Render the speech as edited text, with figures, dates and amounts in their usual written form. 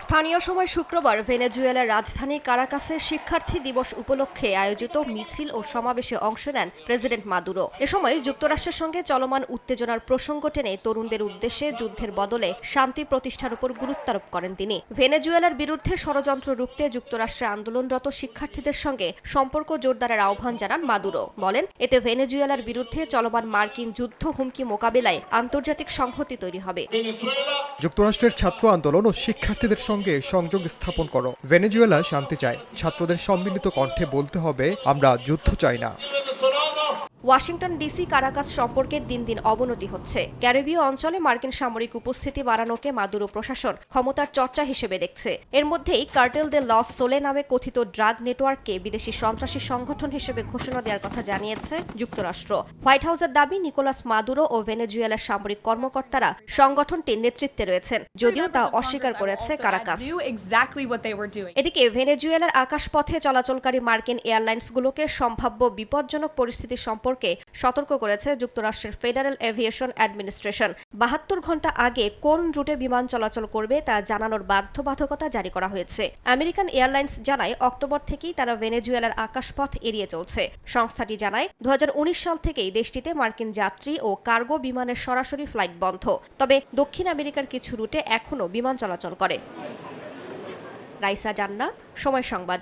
স্থানীয় সময় শুক্রবার ভেনেজুয়েলার রাজধানী কারাকাসে শিক্ষার্থী দিবস উপলক্ষে আয়োজিত মিছিল ও সমাবেশে অংশ নেন প্রেসিডেন্ট মাদুরো। এ সময় যুক্তরাষ্ট্রের সঙ্গে চলমান উত্তেজনার প্রসঙ্গ টেনে তরুণদের উদ্দেশ্যে যুদ্ধের বদলে শান্তি প্রতিষ্ঠার উপর গুরুত্বারোপ করেন তিনি। ভেনেজুয়েলার বিরুদ্ধে ষড়যন্ত্র রুখতে যুক্তরাষ্ট্রে আন্দোলনরত শিক্ষার্থীদের সঙ্গে সম্পর্ক জোরদারের আহ্বান জানান মাদুরো। বলেন, এতে ভেনেজুয়েলার বিরুদ্ধে চলমান মার্কিন যুদ্ধ হুমকি মোকাবিলায় আন্তর্জাতিক সংহতি তৈরি হবে। যুক্তরাষ্ট্রের ছাত্র আন্দোলন ও শিক্ষার্থীদের সঙ্গে সংযোগ স্থাপন করো। ভেনেজুয়েলা শান্তি চায়, ছাত্রদের সম্মিলিত কণ্ঠে বলতে হবে, আমরা যুদ্ধ চাই না। ওয়াশিংটন ডিসি কারাকাস সম্পর্কের দিন দিন অবনতি হচ্ছে। ক্যারিবীয় অঞ্চলে মার্কিন সামরিক উপস্থিতি বাড়ানোকে মাদুরো প্রশাসন ক্ষমতার চর্চা হিসেবে দেখছে। এর মধ্যেই কার্টেল দে লস সোলে নামে কথিত ড্রাগ নেটওয়ার্ককে বিদেশি সন্ত্রাসী সংগঠন হিসেবে ঘোষণা দেওয়ার কথা জানিয়েছে যুক্তরাষ্ট্র। হোয়াইট হাউসের দাবি, নিকোলাস মাদুরো ও ভেনেজুয়েলার সামরিক কর্মকর্তারা সংগঠনটির নেতৃত্বে রয়েছেন, যদিও তা অস্বীকার করেছে কারাকাস। এদিকে ভেনেজুয়েলার আকাশপথে চলাচলকারী মার্কিন এয়ারলাইন্সগুলোকে সম্ভাব্য বিপজ্জনক পরিস্থিতি সম্পর্কে সতর্ক করেছে যুক্তরাষ্ট্রের ফেডারেল এভিয়েশন অ্যাডমিনিস্ট্রেশন। 72 ঘণ্টা আগে কোন রুটে বিমান চলাচল করবে তা জানানোর বাধ্যবাধকতা জারি করা হয়েছে। আমেরিকান এয়ারলাইন্স জানায়, অক্টোবর থেকেই তারা ভেনেজুয়েলার আকাশপথ এড়িয়ে চলছে। সংস্থাটি জানায়, 2019 সাল থেকেই দেশটিতে মার্কিন যাত্রী ও কার্গো বিমানের সরাসরি ফ্লাইট বন্ধ। তবে দক্ষিণ আমেরিকার কিছু রুটে এখনও বিমান চলাচল করে। রাইসা জান্নাত, সময় সংবাদ।